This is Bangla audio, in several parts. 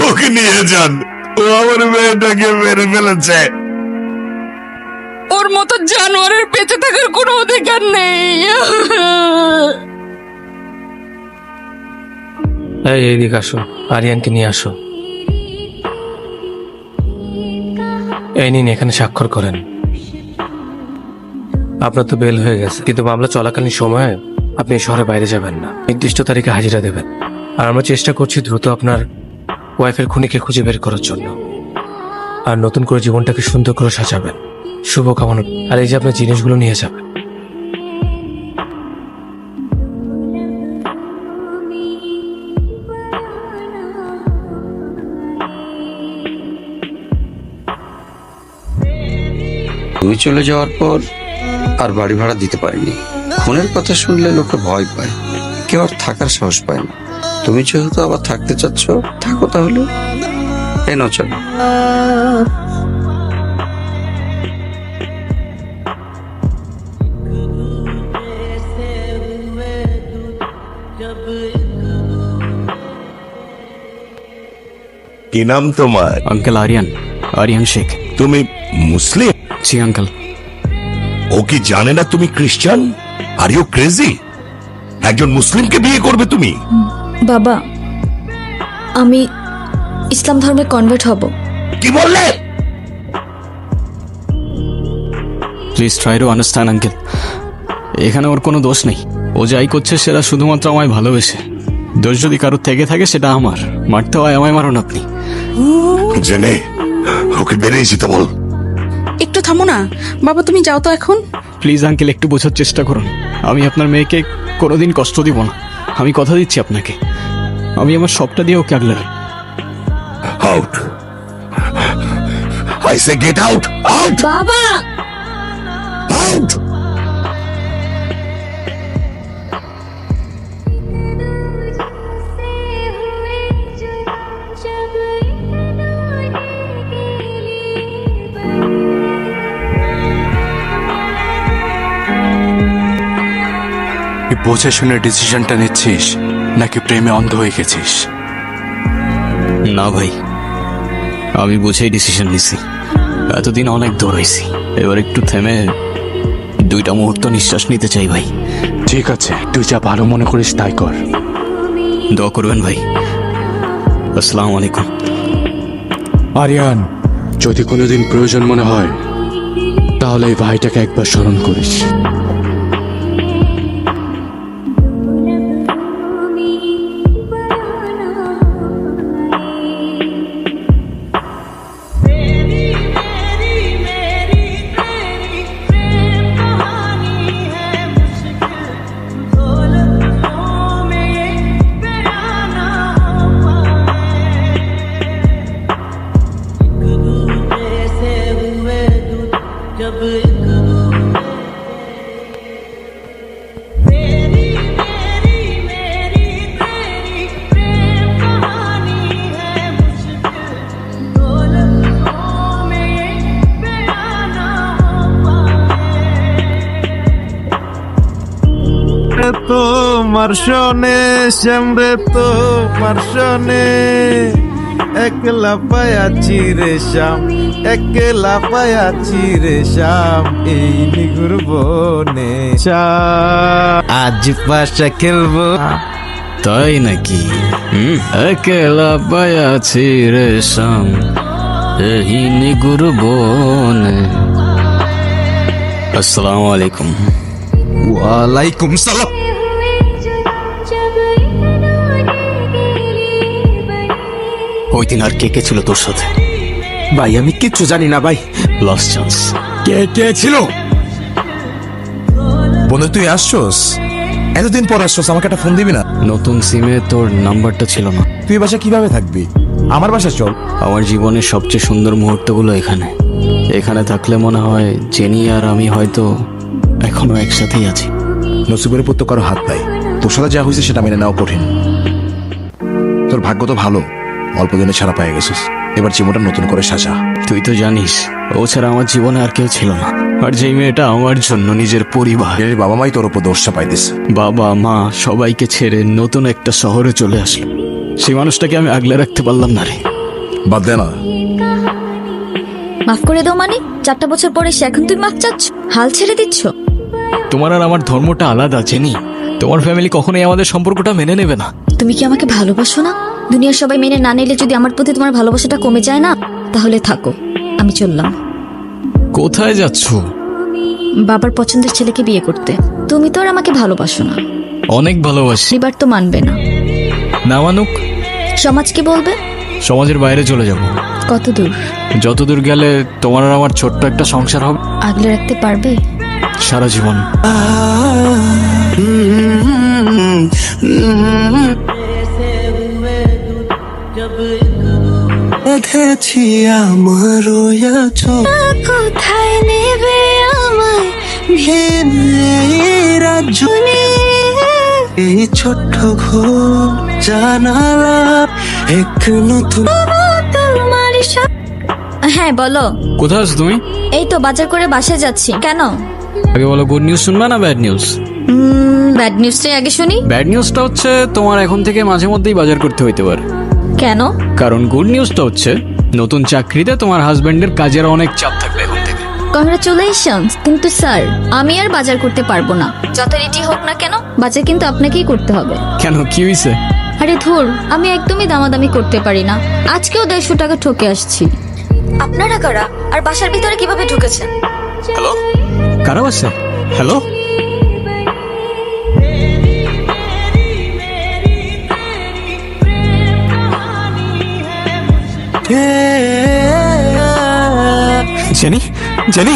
ওকে নিয়ে যান, ও আমার মেয়েটাকে মেরে ফেলেছে। ওর মতো জানোয়ারের বেঁচে থাকার কোনো অধিকার নেই। এইদিকে আসো, আরিয়ানকে নিয়ে আসো। এই নিন, এখানে স্বাক্ষর করেন। আপনার তো বেল হয়ে গেছে, কিন্তু মামলা চলাকালীন সময়ে আপনি এই শহরের বাইরে যাবেন না, নির্দিষ্ট তারিখে হাজিরা দেবেন। আর আমরা চেষ্টা করছি দ্রুত আপনার ওয়াইফের খুনিকে খুঁজে বের করার জন্য, আর নতুন করে জীবনটাকে সুন্দর করে সাজাবেন। শুভকামনা। আর এই যে আপনার জিনিসগুলো নিয়ে যাবেন। তুমি চলে যাওয়ার পর আর বাড়ি ভাড়া দিতে পারিনি। খুনের কথা শুনলে লোকে ভয় পায়, কেউ আর থাকার সাহস পায় না। তুমি যেহেতু আবার থাকতে চাচ্ছ, থাকো তাহলে। এই নাও চলো। কি নাম তোমার? अंकल आर्यन, आर्यन शेख। তুমি মুসলিম? जी अंकल। ও কি জানে না তুমি খ্রিস্টান? Are you crazy? একজন মুসলিমকে বিয়ে করবে তুমি? বাবা, আমি ইসলাম ধর্মে কনভার্ট হব। কি বললে? Please try to understand uncle. এখানে ওর কোনো দোষ নেই। ও যাই করছে সেটা শুধুমাত্র আমায় ভালোবেসে। দোষ যদি কারোর থেকে থাকে সেটা আমার। মারতে হয় আমায়, মারুন আপনি। জেনে ওকে বেরিয়ে যেতে বল। একটু থামো না বাবা, তুমি যাও তো এখন। প্লিজ আঙ্কেল, একটু বোঝার চেষ্টা করুন। আমি আপনার মেয়েকে কোনোদিন কষ্ট দিব না। আমি কথা দিচ্ছি আপনাকে, আমি আমার সবটা দিয়ে ওকে আগলে রাখবো। Out, I say get out, out, বাবা, আউট। বুঝে শুনে ডিসিশনটা নিচ্ছিস নাকি প্রেমে অন্ধ হয়ে গেছিস? না ভাই, আমি বুঝেই ডিসিশন নিছি। এতদিন অনেক দৌড়াইছি, এবার একটু থেমে দুইটা মুহূর্ত নিঃশ্বাস নিতে চাই ভাই। ঠিক আছে, তুই যা ভালো মনে করিস তাই কর। দোয়া করবেন ভাই। আসসালামু আলাইকুম। আরিয়ান, যদি কোনোদিন প্রয়োজন মনে হয় তাহলে এই ভাইটাকে একবার স্মরণ করিস। তোমার শোনে শ্যামরে, তোমার শোনে একলা পায়াছি রে শ্যাম, একলা পায়াছি রে শ্যাম এই নিগুর বনে শ্যাম। আজ পাশা খেলবো। তাই নাকি? একেলা পায়াছি রে শাম এই নিগুর বনে। আসসালামু আলাইকুম। ওয়ালাইকুম সালাম। ওই দিন আর কে কে ছিল তোর সাথে? ভাই আমি কিচ্ছু জানি না ভাই। Last chance. কে কে ছিল? বন্ধু তুই আসছস, এতদিন পর আসছস, আমাকে একটা ফোন দিবি না? নতুন সিমে তোর নাম্বারটা ছিল না। তুই বাসা কিভাবে থাকবি? আমার বাসা চল। আমার জীবনের সবচেয়ে সুন্দর মুহূর্তগুলো এখানে। এখানে থাকলে মনে হয় জেনি আর আমি হয়তো এখনো একসাথেই আছি। নসিবের উপর তো কারো হাত নাই, তোর সাথে যা হয়েছে সেটা মেনে নেওয়া কঠিন। তোর ভাগ্য তো ভালো, অল্প দিনে ছাড়া পেয়ে গেছিস। এবার জীবনটা নতুন করে সাজা। তুই তো জানিস ও ছাড়া আমার জীবনে আর কেউ ছিল না। আর যেই মেয়েটা আমার জন্য নিজের পরিবার, এর বাবা মাই তোর উপর দোষটা পাইতেছে। বাবা মা সবাইকে ছেড়ে নতুন একটা শহরে চলে আসলো। সেই মানুষটাকে আমি আগলে রাখতে পারলাম না রে। বাদ দে না। মাফ করে দাও মানে 4টা বছর পরে সে এখন তুমি মাফ চাচ্ছ, হাল ছেড়ে দিচ্ছ? তোমার আর আমার ধর্মটা আলাদা জেনি। তোমার ফ্যামিলি কখনোই আমাদের সম্পর্কটা মেনে নেবে না। তুমি কি আমাকে ভালোবাসো না? দুনিয়ার সবাই মেনে না নিলে যদি আমার প্রতি তোমার ভালোবাসাটা কমে যায় না, তাহলে থাকো, আমি চললাম। কোথায় যাচ্ছ? বাবার পছন্দের ছেলেকে বিয়ে করতে। তুমি তো আর আমাকে ভালোবাসো না, অনেক ভালোবাসি। এবার তো মানবে না। না মানুক, সমাজ কি বলবে? সমাজের বাইরে চলে যাব। কত দূর? যতদূর গেলে তোমার আর আমার ছোট্ট একটা সংসার হবে। আগলে রাখতে পারবে? সারা জীবন। কোথায় নেবে আমায় এই ছোট্ট ঘর জানালা এক নতুন। হ্যাঁ বলো। কোথায় আছো তুমি? এই তো বাজার করে বাসায় যাচ্ছি। কেন? আগে বলো, গুড নিউজ শুনবা না ব্যাড নিউজ? ব্যাড নিউজটাই আগে শুনি। ব্যাড নিউজটা হচ্ছে তোমার এখন থেকে মাঝে মধ্যেই বাজার করতে হইতে পারে। কেন? কারণ গুড নিউজটা হচ্ছে নতুন চাকরিতে তোমার হাজবেন্ডের কাজের অনেক চাপ থাকবে এখন থেকে। কংগ্রাচুলেশনস। কিন্তু স্যার, আমি আর বাজার করতে পারবো না। যত রেডি হোক না কেন, বাজার কিন্তু আপনাকেই করতে হবে। কেন, কি হয়েছে? আরে ধুর, আমি একদমই দামাদামি করতে পারি না। আজকেও 150 টাকা ঠকে আসছি। আপনারা কারা আর বাসার ভিতরে কিভাবে ঢুকেছেন? হ্যালো, কারা আছে? হ্যালো, জেনি, জেনি,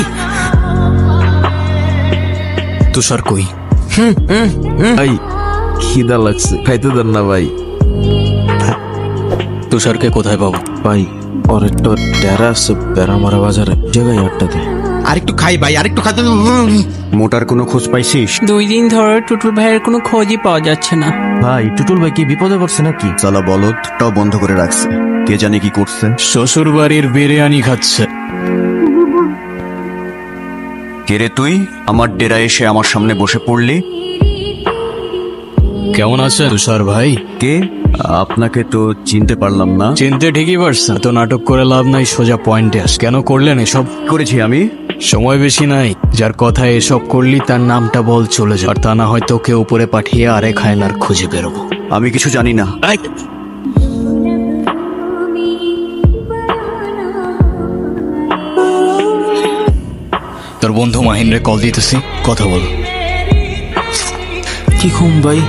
তুষার কই? ভাই খিদা লাগছে, খাইতে দেন না ভাই। তুষারকে কোথায় পাবো? ভাই ওর একটা ডেরা আছে বেড়ামারা বাজারে, জায়গায় আটটাতে। আরেকটু খাই ভাই, আরেকটু খাইতে। মোটার কোনো খোঁজ পাইছিস? 2 দিন ধরে টুটুল ভাইয়ের কোনো খোঁজই পাওয়া যাচ্ছে না। ভাই টুটুল ভাই কি বিপদে পড়ছে নাকি? সালা বলদটাও বন্ধ করে রাখছে, কে জানে কি করছে। শ্বশুর বাড়ির বিরিয়ানি খাচ্ছে। কে রে তুই? আমার ডেরা এসে আমার সামনে বসে পড়লি। কেমন আছে তুষার ভাই? কে? আপনাকে তো চিনতে পারলাম না। চিনতে ঠিকই পারছেন, তো নাটক করে লাভ নাই, সোজা পয়েন্টে আস। কেন করলেন এসব? করেছি আমি? সময় বেশি নাই, যার কথায় এসব করলি তার নামটা বল, চলে যা। আর তা না হয় তোকে উপরে পাঠিয়ে আরেক হায়নার খুঁজে বেরোবো। আমি কিছু জানি না। তোর বন্ধু মাহিন্দ্রে কল দিতেছি, কথা বল। কি ঘুম ভাই?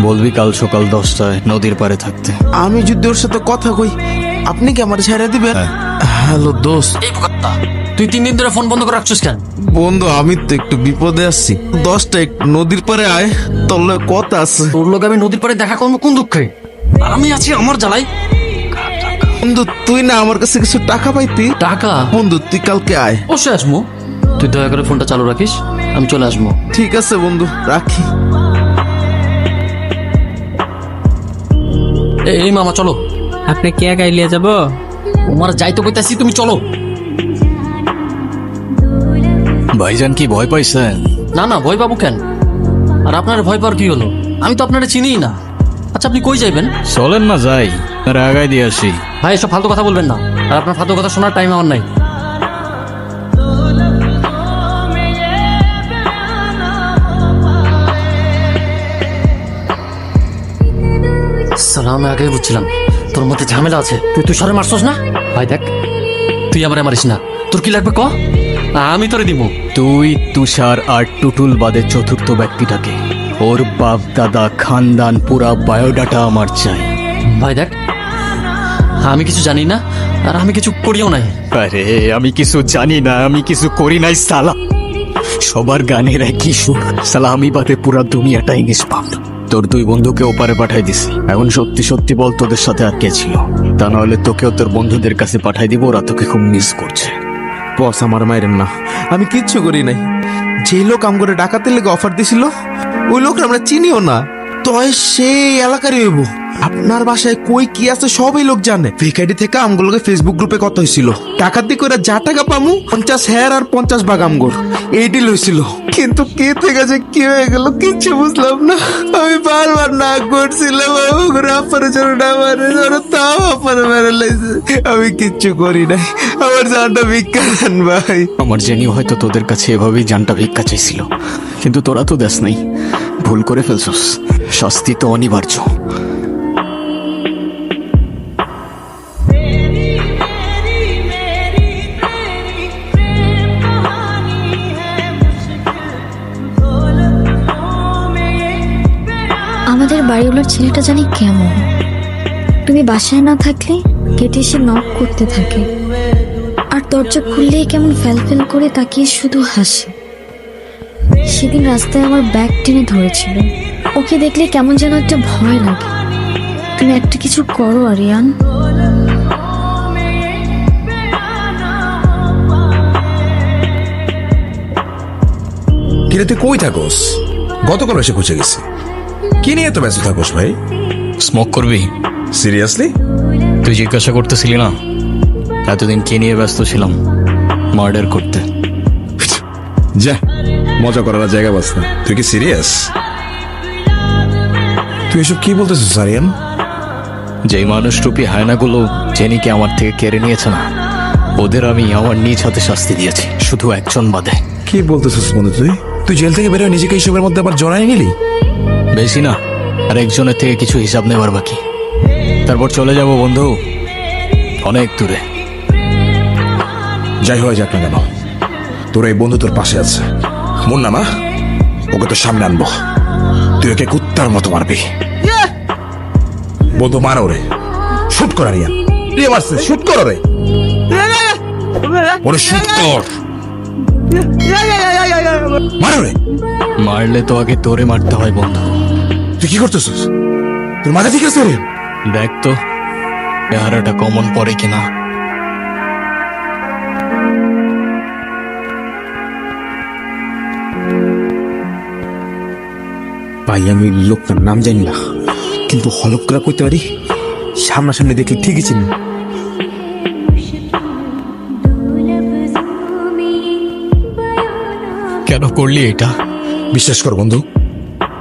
বলবি কাল সকাল 10টায় নদীর পাড়ে থাকতে। আমি যদি ওর সাথে কথা কই, আপনি কি আমার ছেড়ে দিবেন? হ্যালো দোস্ত। তুই 3 দিন ধরে ফোন বন্ধ করে রাখছিস কেন? বন্ধু আমি তো একটু বিপদে আছি, 10টা একটু নদীর পারে আয়, তোর লগে কথা আছে। তোর লোক আমি নদীর পাড়ে দেখা করবো কোন দুঃখে? আমি আছি আমার জ্বালাই। বন্ধু তুই না আমার কাছে কিছু টাকা পাইতি? টাকা? বন্ধু তুই কালকে আয়। অবশ্যই আসবো, তুই দয়া করে ফোনটা চালু রাখিস, আমি চলে আসবো। ঠিক আছে বন্ধু, রাখি। এই মামা চলো। আপনি কে গাইলিয়ে যাব? তোমার যাইতে কইতাছি, তুমি চলো। ভাইজান কি ভয় পাইছেন? না না, ভয় পাবো কেন? আর আপনার ভয় পাওয়ার কি হলো? আমি তো আপনারা চিনিই না। আচ্ছা আপনি কই যাইবেন? চলেন না যাই, আর আগায় দিয়ে আসি। ভাই এসব ফালতু কথা বলবেন না, আর আপনার ফালতু কথা শোনার টাইম আমার নাই। সালাম, আমি আগেই বুঝছিলাম তোর মধ্যে ঝামেলা আছে। তুই তুষারে মারছস না? ভাই দেখ, তুই আমারে মারিস না। তোর কি লাগবে ক, আমি তোরে দিব। তুই, তুষার আর টুটুল বাদে চতুর্থ ব্যক্তিটাকে, ওর বাপ দাদা খানদান পুরা বায়োডাটা আমার চাই। ভাই দেখ, আমি কিছু জানি না, আর আমি কিছু করিও নাই। আরে আমি কিছু জানি না, আমি কিছু করি নাই সালা। সবার গানের একই সুর সালা, আমি বাদে পুরা দুনিয়াটাই নিষ্পাপ। তোর 2 বন্ধুকে ওপারে পাঠাই দিছি। এখন সত্যি সত্যি বল, তোদের সাথে আর কে ছিল? তা নাহলে তোকেও তোর বন্ধুদের কাছে পাঠাই দিব, ওরা তোকে খুব মিস করছে। বস আমার মাইরেন না, আমি কিচ্ছু করি নাই। যে লোক আম করে ডাকাতের লেগে অফার দিছিল, ওই লোকটা আমরা চিনিও না। তয় সেই এলাকারই হইব। আপনার বাসায় কই কি আছে সবই লোক জানে। ফেক আইডি থেকে আমগুলোকে ফেসবুক গ্রুপে কত হয়েছিল, টাকার দিক করে যা টাকা পামু 50 হেয়ার আর 50 ভাগ আমগর এই ডিল হয়েছিল। কিন্তু কে থেকে যে কি হয়ে গেল কিচ্ছু বুঝলাম না। আমি বারবার না করছিলাম তাও আপনার মেরে লাইছে। আমি কিচ্ছু করি নাই, আমার জানটা ভিক্ষা দেন ভাই। আমার জেনি হয়তো তোদের কাছে এভাবেই জানটা ভিক্ষা চাইছিল, কিন্তু তোরা তো দেশ নাই, ভুল করে ফেলছস, শাস্তি তো অনিবার্য। আমাদের বাড়িওয়ালার ছেলেটা জানি কেমন, তুমি বাসায় না থাকলে গেটে এসে নক করতে থাকে, আর দরজা খুললেই কেমন ফ্যাল করে তাকিয়ে শুধু হাসে। সেদিন রাস্তায় আমার ব্যাগ টেনে ধরেছিল, ওকে দেখলে কেমন যেন একটা ভয় লাগে। তুমি একটা কিছু করো আরিয়ান। কিরে তুই কই থাকোস? গতকাল এসে খুঁজে গেছি। কি নিয়ে তো ব্যস্ত থাকোস ভাই? স্মোক করবি? সিরিয়াসলি? তুই জিজ্ঞাসা করতেছিলি না এতদিন কি নিয়ে ব্যস্ত ছিলাম? মার্ডার করতে। যা, মজা করার জায়গা বাস না। তুই কি সিরিয়াস? তুই এসব কি বলতেছিস আরিয়ান? যেই মানুষ রূপী হায়নাগুলো জেনিকে আমার থেকে কেড়ে নিয়েছে না, ওদের আমি আমার নিজ হাতে শাস্তি দিয়েছি, শুধু একজন বাদে। কি বলতেছিস বন্ধু? তুই জেল থেকে বেরোয় নিজেকে এইসবের মধ্যে আবার জড়াই নিলি? বেশি না, আর একজনের থেকে কিছু হিসাব নেবার বাকি। তারপর চলে যাব বন্ধু, অনেক দূরে। যাই হয়ে যাক না কেন, তোর এই বন্ধু তোর পাশে আছে। মুন্না না, ওকে তো সামনে আনবো, তুই ওকে কুত্তার মতো মারবি। বন্ধু মার ওরে, শুট কর আরিয়ান। রে মারছে, শুট কর ওরে, ওরে শুট কর, মার ওরে। মারলে তো আগে তোরে মারতে হয় বন্ধু। তুই কি করতেছিস? তোর মাথা ঠিক আছে আরিয়ান? দেখ তো চেহারাটা কমন পড়ে কিনা। ভাই আমি লোকটার নাম জানি না, কিন্তু হলক করে করতে পারি, সামনাসামনি দেখলে ঠিকই চিনি। কেন করলি এটা? বিশ্বাস কর বন্ধু,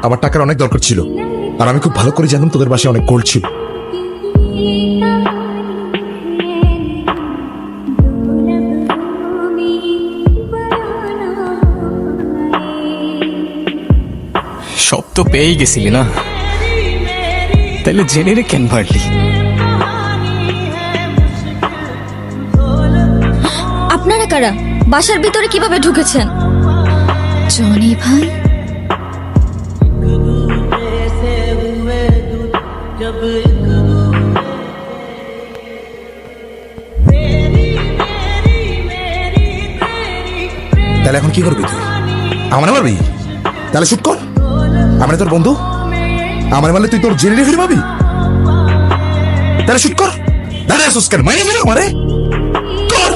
আমার টাকার অনেক দরকার ছিল, আর আমি খুব ভালো করে জানতাম তোদের বাসায় অনেক গোল্ড ছিল। সব তো পেয়েই গেছিলি না, তাহলে জেনে রে কেন মারলি? আপনারা কারা? বাসার ভিতরে কিভাবে ঢুকেছেন? জনি ভাই, তাহলে এখন কি করবি তুই? আমার মারবি? তাহলে শুট কর, আমরা তোর বন্ধু, আমার মারলে তুই তোর জেনে রেখে পাবি। তাহলে শুট কর, দাঁড়া আসুস কেন? মাইনে ফেলে আমারে কর।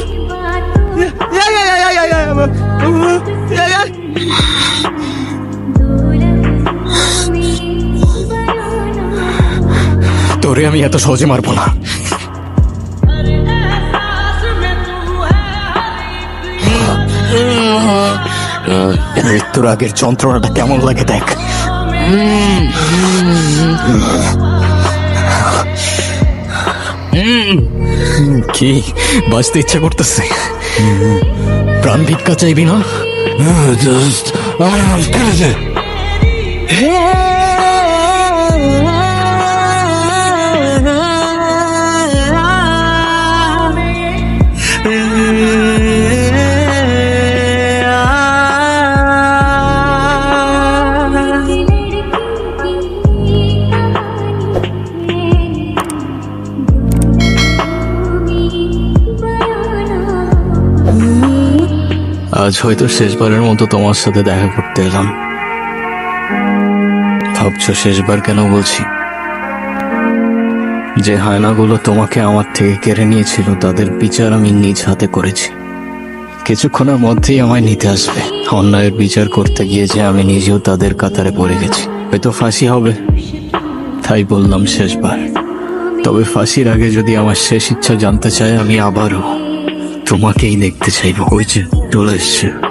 তোরে আমি এত সহজে মারবো না। মৃত্যুর আগের যন্ত্রণাটা কেমন লাগে দেখ। কি বাঁচতে ইচ্ছা করতেছে? প্রাণ ভিক্ষা চাইবি না? আজ হয়তো শেষবারের মতো তোমার সাথে দেখা করতে এলাম। ভাবছো শেষবার কেন বলছি? যে হায়নাগুলো তোমাকে আমার থেকে কেড়ে নিয়েছিল তাদের বিচার আমি নিজ হাতে করেছি। কিছুক্ষণের মধ্যেই আমায় নিতে আসবে। অন্যায়ের বিচার করতে গিয়ে যে আমি নিজেও তাদের কাতারে পড়ে গেছি। হয়তো ফাঁসি হবে, তাই বললাম শেষবার। তবে ফাঁসির আগে যদি আমার শেষ ইচ্ছা জানতে চায়, আমি আবারও তোমাকেই দেখতে চাইবো। ওই যে চলে এসছে।